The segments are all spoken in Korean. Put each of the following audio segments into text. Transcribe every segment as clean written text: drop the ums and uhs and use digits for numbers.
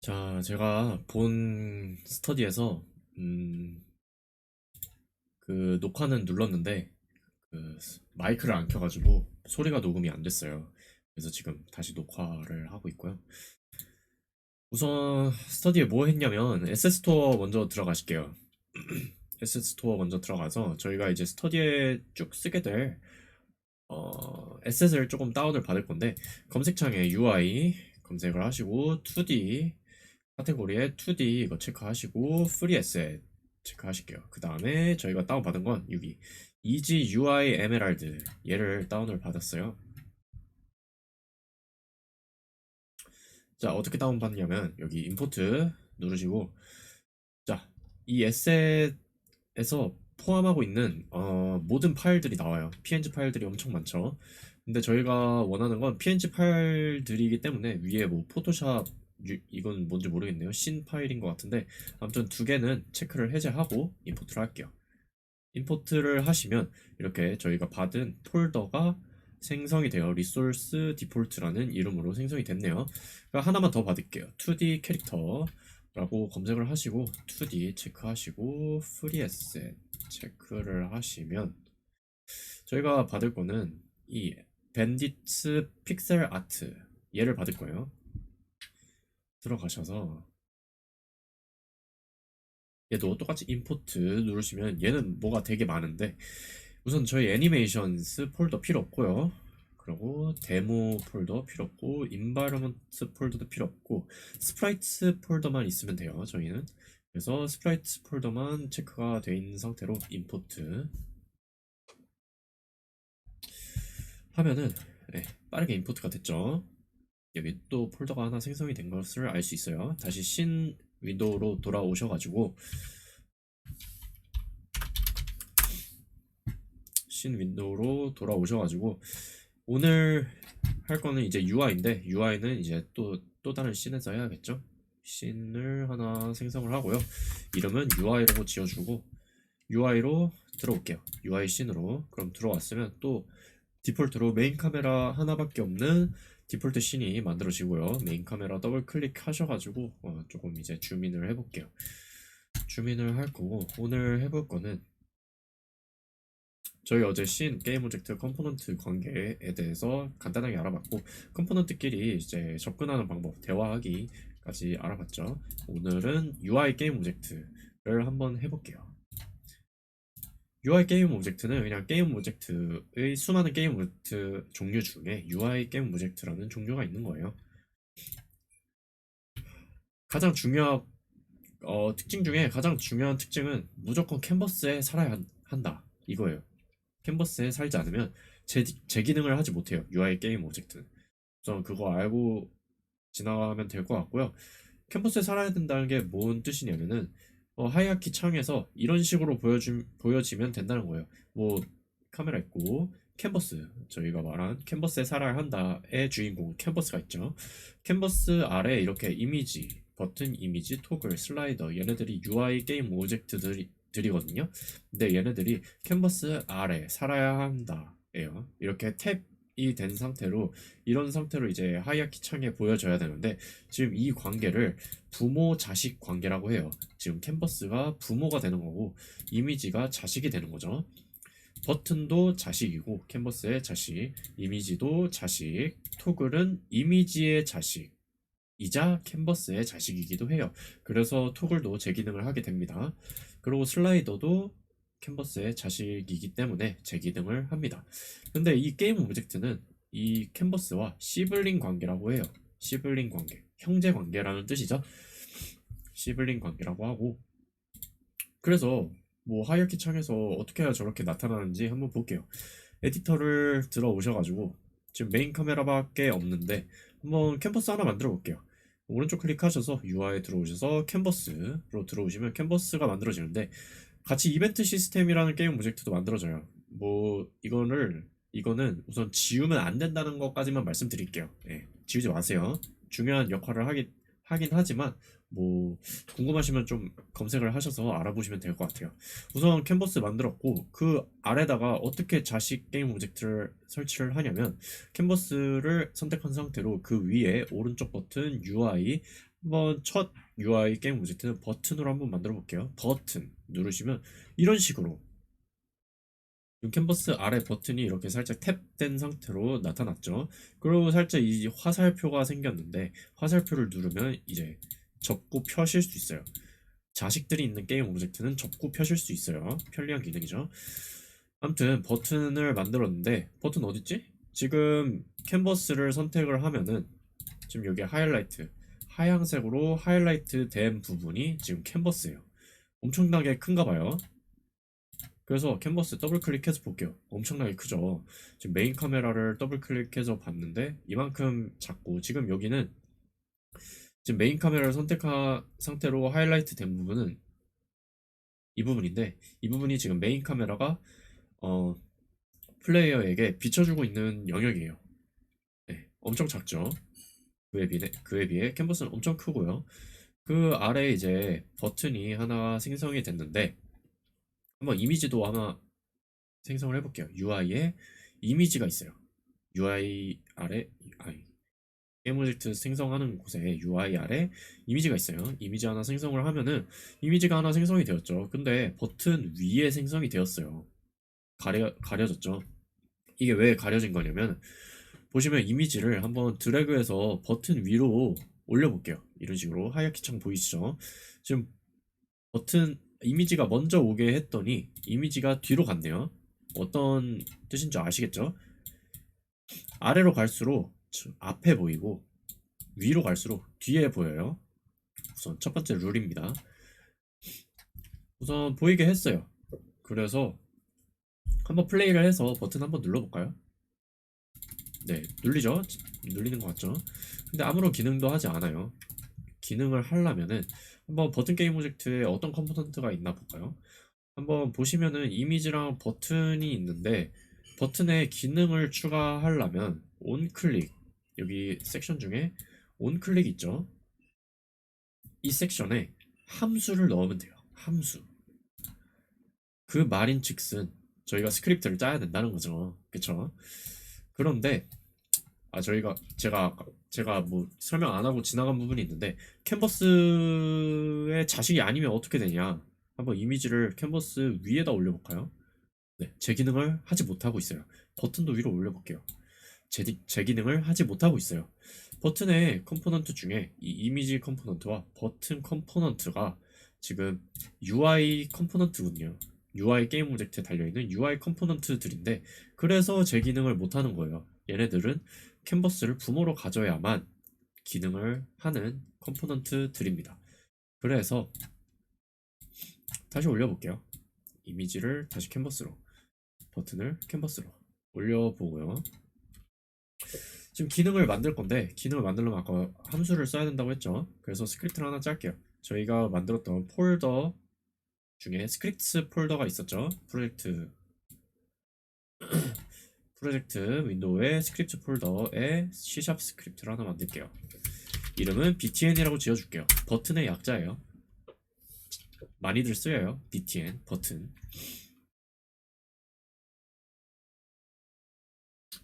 자, 제가 본 스터디에서 그 녹화는 눌렀는데 그 마이크를 안 켜가지고 소리가 녹음이 안 됐어요. 그래서 지금 다시 녹화를 하고 있고요. 우선 스터디에 뭐 했냐면 에셋 스토어 먼저 들어가실게요. 에셋 스토어 먼저 들어가서 저희가 이제 스터디에 쭉 쓰게 될 에셋을 조금 다운을 받을 건데 검색창에 UI 검색을 하시고 2D 카테고리에 2D 이거 체크하시고 프리 에셋 체크하실게요. 그 다음에 저희가 다운받은 건 여기 EG UI 에메랄드 얘를 다운을 받았어요. 자, 어떻게 다운받냐면 여기 임포트 누르시고, 자, 이 에셋에서 포함하고 있는 모든 파일들이 나와요. PNG 파일들이 엄청 많죠. 근데 저희가 원하는 건 PNG 파일들이기 때문에 위에 뭐 포토샵 이건 뭔지 모르겠네요. 신 파일인 것 같은데 아무튼 두 개는 체크를 해제하고 임포트를 할게요. 임포트를 하시면 이렇게 저희가 받은 폴더가 생성이 되어 리소스 디폴트라는 이름으로 생성이 됐네요. 그러니까 하나만 더 받을게요. 2D 캐릭터라고 검색을 하시고 2D 체크하시고 프리 에셋 체크를 하시면 저희가 받을 거는 이 밴디츠 픽셀 아트 얘를 받을 거예요. 들어가셔서 얘도 똑같이 임포트 누르시면 얘는 뭐가 되게 많은데 우선 저희 애니메이션스 폴더 필요 없고요. 그리고 데모 폴더 필요 없고 인바이러먼트 폴더도 필요 없고 스프라이트 폴더만 있으면 돼요. 저희는 그래서 스프라이트 폴더만 체크가 돼 있는 상태로 임포트 하면은 네, 빠르게 임포트가 됐죠. 여기 또 폴더가 하나 생성이 된 것을 알 수 있어요. 다시 신 윈도우로 돌아오셔가지고 신 윈도우로 돌아오셔가지고 오늘 할 거는 이제 UI인데 UI는 이제 또 다른 씬에서 해야겠죠. 씬을 하나 생성을 하고요. 이름은 UI라고 지어주고 UI로 들어올게요. UI 씬으로. 그럼 들어왔으면 또 디폴트로 메인 카메라 하나밖에 없는 디폴트 씬이 만들어지고요. 메인 카메라 더블 클릭하셔가지고 조금 이제 줌인을 해볼게요. 줌인을 할 거고 오늘 해볼 거는 저희 어제 씬 게임 오젝트 컴포넌트 관계에 대해서 간단하게 알아봤고 컴포넌트끼리 이제 접근하는 방법, 대화하기까지 알아봤죠. 오늘은 UI 게임 오젝트를 한번 해볼게요. UI 게임 오젝트는 그냥 게임 오젝트의 수많은 게임 오젝트 종류 중에 UI 게임 오젝트라는 종류가 있는 거예요. 가장 중요한 특징 중에 가장 중요한 특징은 무조건 캔버스에 살아야 한다 이거예요. 캔버스에 살지 않으면 제 기능을 하지 못해요. UI 게임 오젝트는. 우선 그거 알고 지나가면 될 것 같고요. 캔버스에 살아야 된다는 게 뭔 뜻이냐면은 하이아키 창에서 이런 식으로 보여지면 된다는 거예요. 뭐 카메라 있고 캔버스 저희가 말한 캔버스에 살아야 한다의 주인공은 캔버스가 있죠. 캔버스 아래 이렇게 이미지 버튼 이미지 토글 슬라이더 얘네들이 UI 게임 오젝트들이거든요. 근데 얘네들이 캔버스 아래 살아야 한다예요. 이렇게 탭이 된 상태로 이런 상태로 이제 하이아키 창에 보여져야 되는데 지금 이 관계를 부모 자식 관계라고 해요. 지금 캔버스가 부모가 되는 거고 이미지가 자식이 되는 거죠. 버튼도 자식이고 캔버스의 자식, 이미지도 자식, 토글은 이미지의 자식 이자 캔버스의 자식이기도 해요. 그래서 토글도 제 기능을 하게 됩니다. 그리고 슬라이더도 캔버스의 자식이기 때문에 제 기능을 합니다. 근데 이 게임 오브젝트는 이 캔버스와 시블링 관계라고 해요. 시블링 관계, 형제 관계라는 뜻이죠. 시블링 관계라고 하고 그래서 뭐 하이어키 창에서 어떻게 해야 저렇게 나타나는지 한번 볼게요. 에디터를 들어오셔가지고 지금 메인 카메라밖에 없는데 한번 캔버스 하나 만들어 볼게요. 오른쪽 클릭하셔서 UI 들어오셔서 캔버스로 들어오시면 캔버스가 만들어지는데 같이 이벤트 시스템이라는 게임 오브젝트도 만들어져요. 뭐 이거는 우선 지우면 안 된다는 것까지만 말씀드릴게요. 예, 지우지 마세요. 중요한 역할을 하긴 하지만 뭐 궁금하시면 좀 검색을 하셔서 알아보시면 될 것 같아요. 우선 캔버스 만들었고 그 아래다가 어떻게 자식 게임 오브젝트를 설치를 하냐면 캔버스를 선택한 상태로 그 위에 오른쪽 버튼 UI 한번 첫 UI 게임 오브젝트는 버튼으로 한번 만들어 볼게요. 버튼 누르시면 이런 식으로 캔버스 아래 버튼이 이렇게 살짝 탭된 상태로 나타났죠. 그리고 살짝 이 화살표가 생겼는데 화살표를 누르면 이제 접고 펴실 수 있어요. 자식들이 있는 게임 오브젝트는 접고 펴실 수 있어요. 편리한 기능이죠. 아무튼 버튼을 만들었는데 버튼 어딨지? 지금 캔버스를 선택을 하면은 지금 여기 하이라이트 하얀색으로 하이라이트 된 부분이 지금 캔버스예요. 엄청나게 큰가 봐요. 그래서 캔버스 더블 클릭해서 볼게요. 엄청나게 크죠. 지금 메인 카메라를 더블 클릭해서 봤는데 이만큼 작고 지금 여기는 지금 메인 카메라를 선택한 상태로 하이라이트 된 부분은 이 부분인데 이 부분이 지금 메인 카메라가 어, 플레이어에게 비춰주고 있는 영역이에요. 네, 엄청 작죠. 그에 비해 캔버스는 엄청 크고요. 그 아래 이제 버튼이 하나 생성이 됐는데 한번 이미지도 아마 생성을 해볼게요. UI에 이미지가 있어요. UI 아래 게임 오브젝트 생성하는 곳에 UI 아래 이미지가 있어요. 이미지 하나 생성을 하면은 이미지가 하나 생성이 되었죠. 근데 버튼 위에 생성이 되었어요. 가려졌죠. 이게 왜 가려진 거냐면 보시면 이미지를 한번 드래그해서 버튼 위로 올려볼게요. 이런 식으로 하얗게 창 보이시죠? 지금 버튼 이미지가 먼저 오게 했더니 이미지가 뒤로 갔네요. 어떤 뜻인지 아시겠죠? 아래로 갈수록 앞에 보이고 위로 갈수록 뒤에 보여요. 우선 첫 번째 룰입니다. 우선 보이게 했어요. 그래서 한번 플레이를 해서 버튼 한번 눌러볼까요? 네, 눌리죠? 눌리는 것 같죠? 근데 아무런 기능도 하지 않아요. 기능을 하려면은 한번 버튼 게임 오브젝트에 어떤 컴포넌트가 있나 볼까요? 한번 보시면은 이미지랑 버튼이 있는데 버튼에 기능을 추가하려면 온클릭 여기 섹션 중에 온클릭 있죠? 이 섹션에 함수를 넣으면 돼요. 함수. 그 말인즉슨 저희가 스크립트를 짜야 된다는 거죠. 그쵸? 그런데 제가 뭐 설명 안 하고 지나간 부분이 있는데 캔버스의 자식이 아니면 어떻게 되냐? 한번 이미지를 캔버스 위에다 올려볼까요? 네, 제 기능을 하지 못하고 있어요. 버튼도 위로 올려볼게요. 제 기능을 하지 못하고 있어요. 버튼의 컴포넌트 중에 이 이미지 컴포넌트와 버튼 컴포넌트가 지금 UI 컴포넌트군요. UI 게임 오브젝트에 달려있는 UI 컴포넌트들인데 그래서 제 기능을 못하는 거예요. 얘네들은 캔버스를 부모로 가져야만 기능을 하는 컴포넌트들입니다. 그래서 다시 올려볼게요. 이미지를 다시 캔버스로 버튼을 캔버스로 올려보고요. 지금 기능을 만들 건데 기능을 만들려면 아까 함수를 써야 된다고 했죠. 그래서 스크립트를 하나 짤게요. 저희가 만들었던 폴더 중에 스크립트 폴더가 있었죠. 프로젝트 윈도우의 스크립트 폴더에 C# 스크립트를 하나 만들게요. 이름은 btn이라고 지어줄게요. 버튼의 약자예요. 많이들 쓰여요. btn 버튼.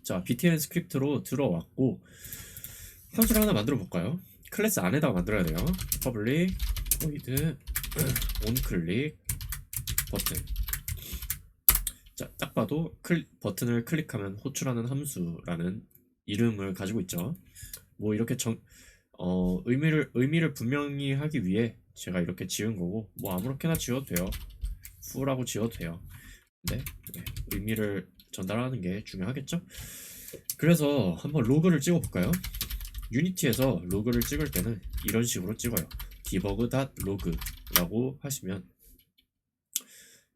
자, btn 스크립트로 들어왔고 함수를 하나 만들어 볼까요? 클래스 안에다가 만들어야 돼요. public void onClick 버튼. 자, 딱 봐도 버튼을 클릭하면 호출하는 함수라는 이름을 가지고 있죠. 뭐 이렇게 의미를 분명히 하기 위해 제가 이렇게 지은 거고 뭐 아무렇게나 지어도 돼요. fu라고 지어도 돼요. 네, 의미를 전달하는 게 중요하겠죠. 그래서 한번 로그를 찍어 볼까요? 유니티에서 로그를 찍을 때는 이런 식으로 찍어요. debug.log라고 하시면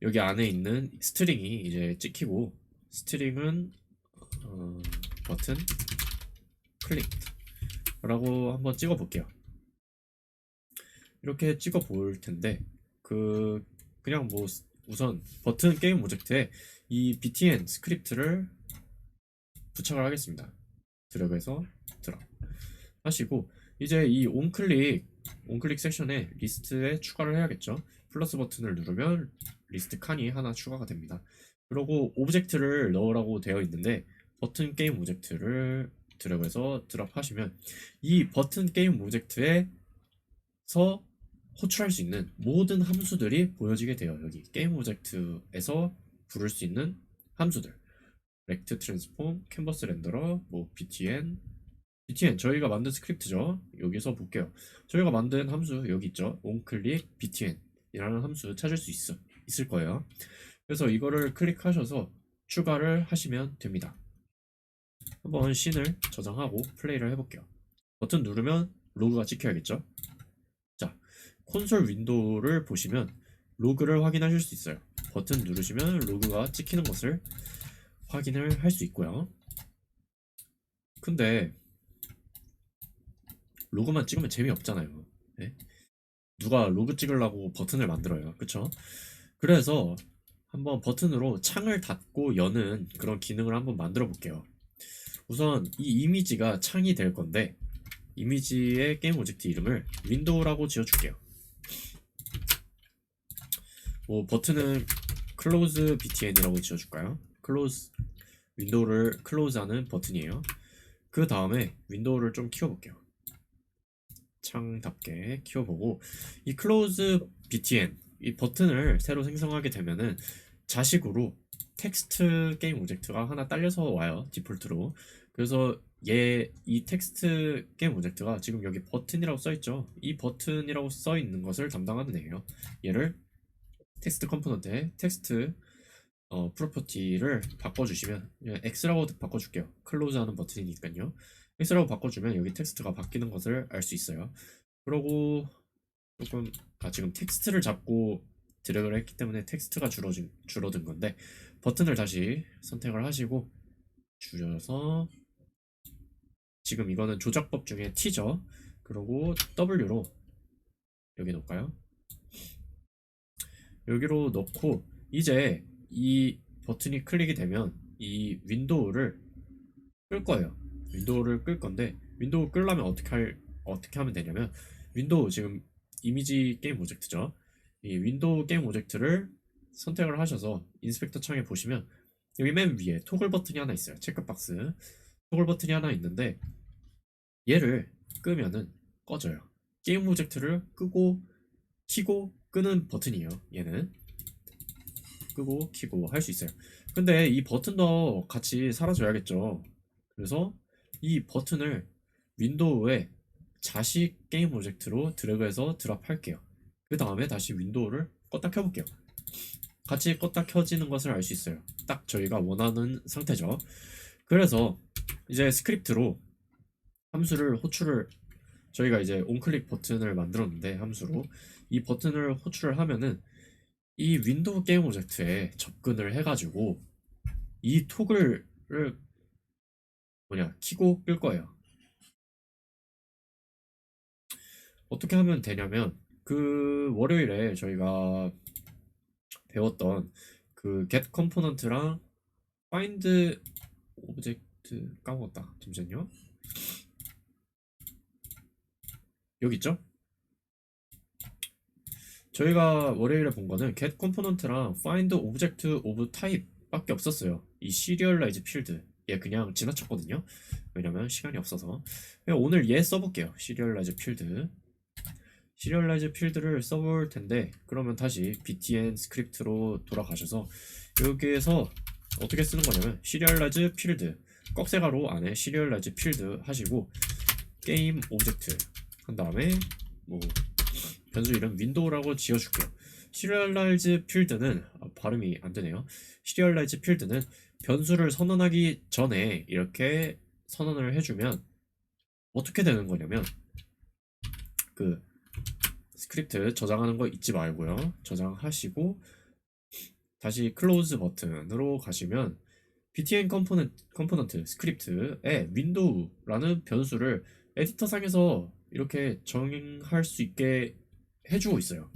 여기 안에 있는 스트링이 이제 찍히고 스트링은 버튼 클릭 라고 한번 찍어 볼게요. 이렇게 찍어 볼 텐데 그냥 뭐 우선 버튼 게임 오브젝트에 이 btn 스크립트를 부착을 하겠습니다. 드래그해서 드랍 하시고 이제 이 온클릭 섹션에 리스트에 추가를 해야겠죠. 플러스 버튼을 누르면 리스트 칸이 하나 추가가 됩니다. 그리고 오브젝트를 넣으라고 되어 있는데 버튼 게임 오브젝트를 드래그해서 드랍 하시면 이 버튼 게임 오브젝트에 호출할 수 있는 모든 함수들이 보여지게 돼요. 여기 게임 오브젝트에서 부를 수 있는 함수들, 렉트 트랜스폼, 캔버스 렌더러, 뭐 btn 저희가 만든 스크립트죠. 여기서 볼게요. 저희가 만든 함수 여기 있죠. onClick btn이라는 함수 찾을 수 있을 거예요. 그래서 이거를 클릭하셔서 추가를 하시면 됩니다. 한번 씬을 저장하고 플레이를 해볼게요. 버튼 누르면 로그가 찍혀야겠죠. 자, 콘솔 윈도우를 보시면 로그를 확인하실 수 있어요. 버튼 누르시면 로그가 찍히는 것을 확인을 할 수 있고요. 근데 로그만 찍으면 재미없잖아요. 네? 누가 로그 찍으려고 버튼을 만들어요. 그쵸? 그래서 한번 버튼으로 창을 닫고 여는 그런 기능을 한번 만들어 볼게요. 우선 이 이미지가 창이 될 건데 이미지의 게임 오브젝트 이름을 윈도우라고 지어줄게요. 뭐 버튼은 close btn이라고 지어줄까요? close 윈도우를 클로즈하는 버튼이에요. 그 다음에 윈도우를 좀 키워볼게요. 창답게 키워보고 이 close btn 이 버튼을 새로 생성하게 되면은 자식으로 텍스트 게임 오브젝트가 하나 딸려서 와요. 디폴트로. 그래서 이 텍스트 게임 오브젝트가 지금 여기 버튼이라고 써있죠. 이 버튼이라고 써있는 것을 담당하는 애예요. 얘를 텍스트 컴포넌트에 텍스트 프로퍼티를 바꿔주시면 X라고 바꿔줄게요. 클로즈 하는 버튼이니까요. X라고 바꿔주면 여기 텍스트가 바뀌는 것을 알 수 있어요. 그러고 조금 지금 텍스트를 잡고 드래그를 했기 때문에 텍스트가 줄어든 건데 버튼을 다시 선택을 하시고 줄여서 지금 이거는 조작법 중에 T죠. 그리고 W로 여기 놓을까요? 여기로 넣고 이제 이 버튼이 클릭이 되면 이 윈도우를 끌 거예요. 윈도우를 끌 건데 윈도우 끌려면 어떻게 하면 되냐면 윈도우 지금 이미지 게임 오브젝트죠. 이 윈도우 게임 오브젝트를 선택을 하셔서 인스펙터 창에 보시면 여기 맨 위에 토글 버튼이 하나 있어요. 체크박스 토글 버튼이 하나 있는데 얘를 끄면은 꺼져요. 게임 오브젝트를 끄고 키고 끄는 버튼이에요. 얘는 끄고 키고 할 수 있어요. 근데 이 버튼도 같이 사라져야겠죠. 그래서 이 버튼을 윈도우에 자식 게임 오브젝트로 드래그해서 드랍할게요. 그 다음에 다시 윈도우를 껐다 켜볼게요. 같이 껐다 켜지는 것을 알 수 있어요. 딱 저희가 원하는 상태죠. 그래서 이제 스크립트로 함수를 호출을 저희가 이제 온클릭 버튼을 만들었는데 함수로 이 버튼을 호출을 하면은 이 윈도우 게임 오브젝트에 접근을 해가지고 이 토글을 키고 끌 거예요. 어떻게 하면 되냐면 그 월요일에 저희가 배웠던 그 get 컴포넌트랑 find 오브젝트 까먹었다. 잠시만요. 여기 있죠? 저희가 월요일에 본 거는 get 컴포넌트랑 find object of type 밖에 없었어요. 이 serialize field 얘 그냥 지나쳤거든요. 왜냐면 시간이 없어서. 오늘 얘 써볼게요. serialize field 시리얼라이즈 필드를 써볼 텐데 그러면 다시 btn 스크립트로 돌아가셔서 여기에서 어떻게 쓰는 거냐면 시리얼라이즈 필드 꺽쇠가로 안에 시리얼라이즈 필드 하시고 게임 오브젝트 한 다음에 뭐 변수 이름 윈도우라고 지어줄게요. 시리얼라이즈 필드는 발음이 안 되네요. 시리얼라이즈 필드는 변수를 선언하기 전에 이렇게 선언을 해주면 어떻게 되는 거냐면 그 스크립트 저장하는 거 잊지 말고요. 저장하시고 다시 클로즈 버튼으로 가시면 btn 컴포넌트 스크립트에 윈도우라는 변수를 에디터 상에서 이렇게 정할 수 있게 해주고 있어요.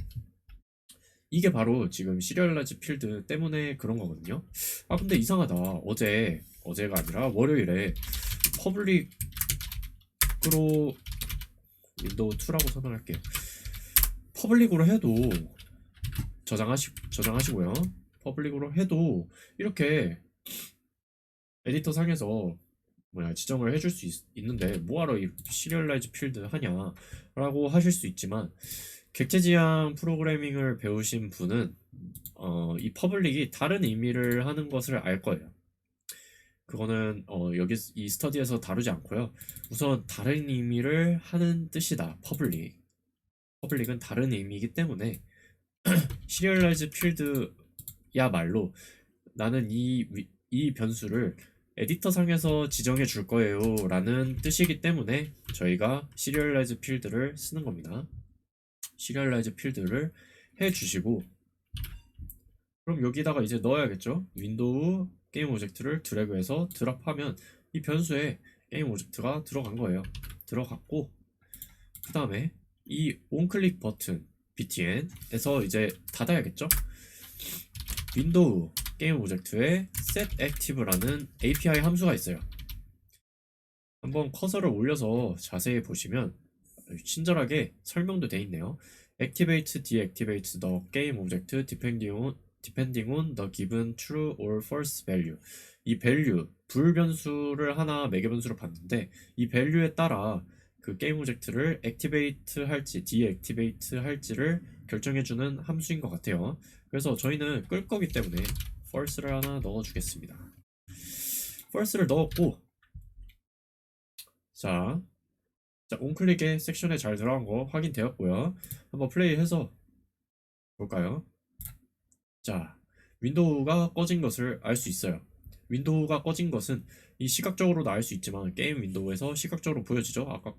이게 바로 지금 시리얼라이즈 필드 때문에 그런 거거든요. 근데 이상하다. 어제가 아니라 월요일에 퍼블릭으로 윈도우 2라고 선언할게요. 퍼블릭으로 해도 저장하시고요. 퍼블릭으로 해도 이렇게 에디터 상에서 지정을 해줄 수 있는데 뭐하러 이 시리얼라이즈 필드 하냐라고 하실 수 있지만, 객체 지향 프로그래밍을 배우신 분은 이 퍼블릭이 다른 의미를 하는 것을 알 거예요. 그거는 여기 이 스터디에서 다루지 않고요. 우선 다른 의미를 하는 뜻이다. 퍼블릭은 다른 의미이기 때문에 시리얼라이즈 필드야말로 나는 이 변수를 에디터 상에서 지정해 줄 거예요 라는 뜻이기 때문에 저희가 시리얼라이즈 필드를 쓰는 겁니다. 시리얼라이즈 필드를 해 주시고, 그럼 여기다가 이제 넣어야겠죠. 윈도우 게임 오젝트를 드래그해서 드랍하면 이 변수에 게임 오젝트가 들어간 거예요. 들어갔고, 그 다음에 이 온클릭 버튼 btn에서 이제 닫아야겠죠. 윈도우 게임 오젝트에 setActive라는 API 함수가 있어요. 한번 커서를 올려서 자세히 보시면 친절하게 설명도 돼 있네요. Activate, deactivate the game object depending on the given true or false value. 이 value, 불변수를 하나 매개변수로 봤는데 이 value에 따라 그 게임 오젝트를 activate 할지 deactivate 할지를 결정해주는 함수인 것 같아요. 그래서 저희는 끌 거기 때문에 false를 하나 넣어주겠습니다. false를 넣었고, 자, 온클릭의 섹션에 잘 들어간 거 확인되었고요. 한번 플레이해서 볼까요? 자, 윈도우가 꺼진 것을 알 수 있어요. 윈도우가 꺼진 것은 이 시각적으로도 알 수 있지만 게임 윈도우에서 시각적으로 보여지죠. 아까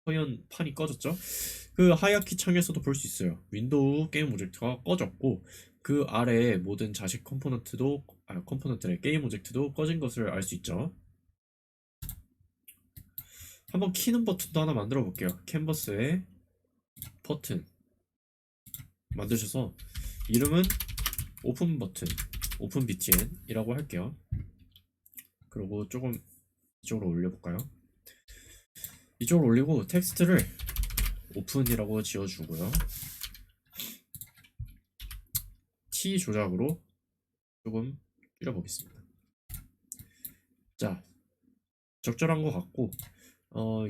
허연 판이 꺼졌죠. 그 하이어키 창에서도 볼 수 있어요. 윈도우 게임 오젝트가 꺼졌고 그 아래의 모든 자식 컴포넌트의 게임 오젝트도 꺼진 것을 알 수 있죠. 한번 키는 버튼도 하나 만들어 볼게요. 캔버스에 버튼 만드셔서 이름은 오픈 버튼, 오픈 btn이라고 할게요. 그리고 조금 이쪽으로 올려볼까요? 이쪽으로 올리고 텍스트를 오픈이라고 지어주고요. T 조작으로 조금 줄여보겠습니다. 자, 적절한 것 같고,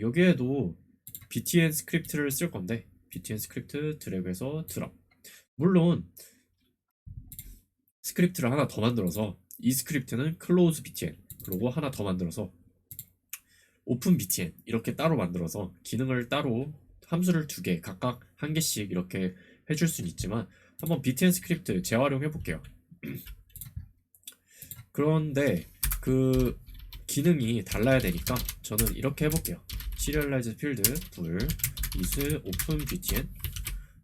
여기에도 btn 스크립트를 쓸 건데 btn 스크립트 드래그해서 드랍. 물론 스크립트를 하나 더 만들어서 이 스크립트는 close btn, 그리고 하나 더 만들어서 open btn 이렇게 따로 만들어서 기능을 따로 함수를 두 개 각각 한 개씩 이렇게 해줄 수는 있지만 한번 btn 스크립트 재활용해 볼게요. 그런데 그 기능이 달라야 되니까 저는 이렇게 해볼게요. serialize field 불 is open btn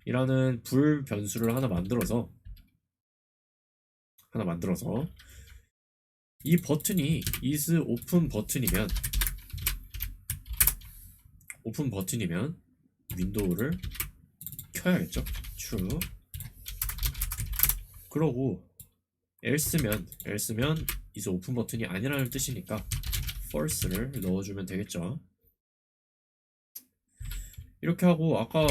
이라는 불 변수를 하나 만들어서 이 버튼이 is open 버튼이면 윈도우를 켜야겠죠. true. 그러고 else면 is open 버튼이 아니라는 뜻이니까 false를 넣어주면 되겠죠. 이렇게 하고 아까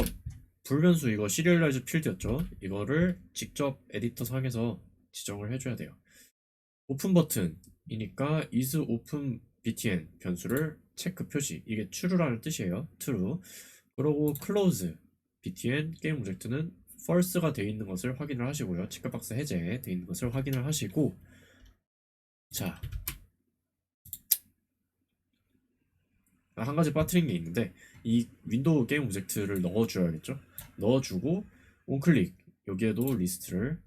불변수 이거 시리얼라이즈 필드였죠. 이거를 직접 에디터 상에서 지정을 해줘야 돼요. 오픈 버튼이니까 is open btn 변수를 체크 표시, 이게 true라는 뜻이에요. true. 그리고 close btn 게임 오젝트는 false가 되어 있는 것을 확인을 하시고요. 체크박스 해제 되어 있는 것을 확인을 하시고, 자, 한 가지 빠뜨린 게 있는데 이 윈도우 게임 오젝트를 넣어줘야겠죠. 넣어주고 온클릭 여기에도 리스트를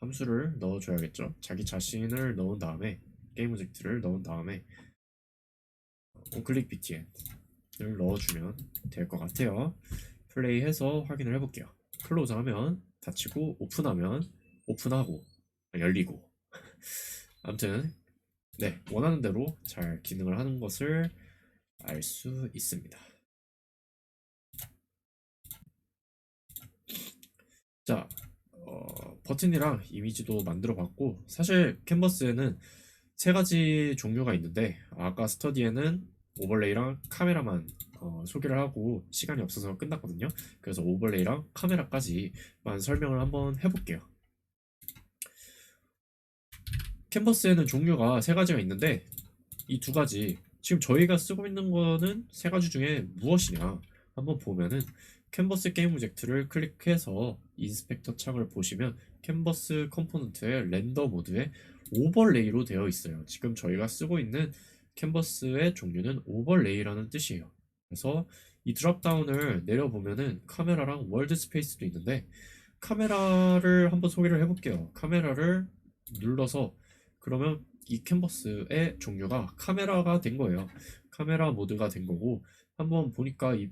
함수를 넣어줘야겠죠. 자기 자신을 넣은 다음에 게임 오젝트를 넣은 다음에 온클릭 btn을 넣어주면 될 것 같아요. 플레이해서 확인을 해볼게요. 클로즈하면 닫히고 오픈하면 오픈하고 열리고 아무튼 네, 원하는 대로 잘 기능을 하는 것을 알 수 있습니다. 자, 버튼이랑 이미지도 만들어 봤고, 사실 캔버스에는 세 가지 종류가 있는데 아까 스터디에는 오버레이랑 카메라만 소개를 하고 시간이 없어서 끝났거든요. 그래서 오버레이랑 카메라까지만 설명을 한번 해볼게요. 캔버스에는 종류가 세 가지가 있는데 이 두 가지 지금 저희가 쓰고 있는 거는 세 가지 중에 무엇이냐 한번 보면은 캔버스 게임 오브젝트를 클릭해서 인스펙터 창을 보시면 캔버스 컴포넌트의 렌더 모드에 오버레이로 되어 있어요. 지금 저희가 쓰고 있는 캔버스의 종류는 오버레이라는 뜻이에요. 그래서 이 드롭다운을 내려보면은 카메라랑 월드 스페이스도 있는데 카메라를 한번 소개를 해볼게요. 카메라를 눌러서 그러면 이 캔버스의 종류가 카메라가 된 거예요. 카메라 모드가 된 거고 한번 보니까 이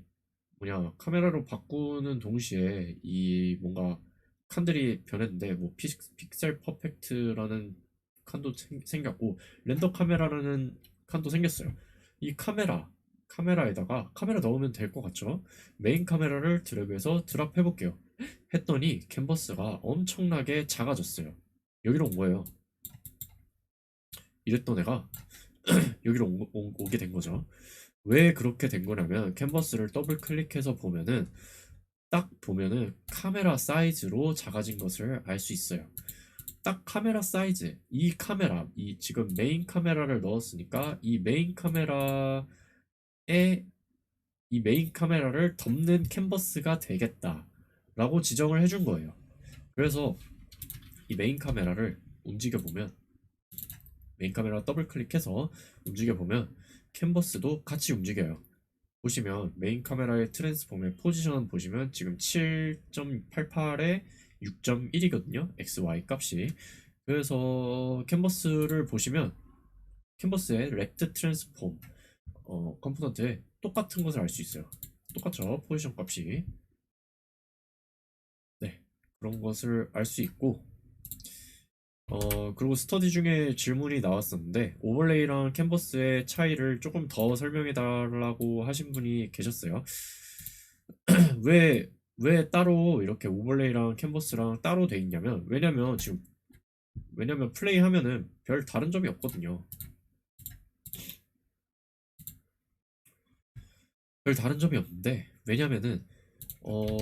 뭐냐 카메라로 바꾸는 동시에 이 뭔가 칸들이 변했는데 뭐 픽셀 퍼펙트라는 칸도 생겼고 렌더 카메라라는 칸도 생겼어요. 이 카메라에다가 카메라 넣으면 될 것 같죠? 메인 카메라를 드래그해서 드랍 해볼게요. 했더니 캔버스가 엄청나게 작아졌어요. 여기로 온 거예요. 이랬던 애가 여기로 오게 된 거죠. 왜 그렇게 된 거냐면 캔버스를 더블 클릭해서 보면은 딱 보면은 카메라 사이즈로 작아진 것을 알 수 있어요. 딱 카메라 사이즈, 이 카메라, 이 지금 메인 카메라를 넣었으니까 이 메인 카메라를 덮는 캔버스가 되겠다라고 지정을 해준 거예요. 그래서 이 메인 카메라를 움직여 보면 메인 카메라 더블 클릭해서 움직여 보면 캔버스도 같이 움직여요. 보시면 메인 카메라의 트랜스폼의 포지션 보시면 지금 7.88에 6.1이거든요. XY 값이. 그래서 캔버스를 보시면 캔버스의 렉트 트랜스폼 컴포넌트에 똑같은 것을 알 수 있어요. 똑같죠. 포지션 값이. 네. 그런 것을 알 수 있고 그리고 스터디 중에 질문이 나왔었는데 오버레이랑 캔버스의 차이를 조금 더 설명해 달라고 하신 분이 계셨어요. 왜 따로 이렇게 오버레이랑 캔버스랑 따로 돼 있냐면 왜냐면 플레이 하면은 별 다른 점이 없거든요. 별 다른 점이 없는데 왜냐면은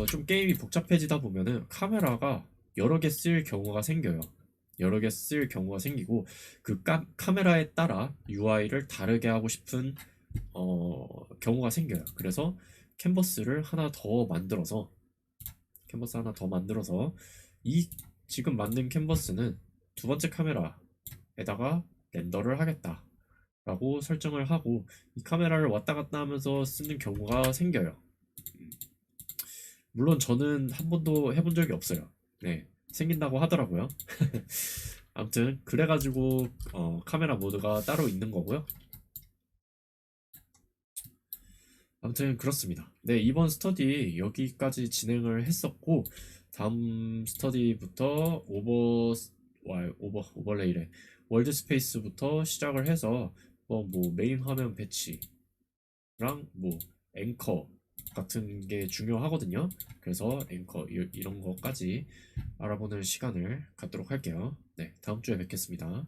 좀 게임이 복잡해지다 보면은 카메라가 여러 개 쓸 경우가 생겨요. 여러 개 쓸 경우가 생기고 그 카메라에 따라 UI를 다르게 하고 싶은 경우가 생겨요. 그래서 캔버스 하나 더 만들어서 이 지금 만든 캔버스는 두 번째 카메라에다가 렌더를 하겠다 라고 설정을 하고 이 카메라를 왔다 갔다 하면서 쓰는 경우가 생겨요. 물론 저는 한 번도 해본 적이 없어요. 네, 생긴다고 하더라고요. 아무튼 그래가지고 카메라 모드가 따로 있는 거고요. 아무튼 그렇습니다. 네, 이번 스터디 여기까지 진행을 했었고 다음 스터디부터 오버레이래 월드 스페이스부터 시작을 해서 뭐 메인 화면 배치랑 뭐 앵커 같은 게 중요하거든요. 그래서 앵커 이런 거까지 알아보는 시간을 갖도록 할게요. 네, 다음 주에 뵙겠습니다.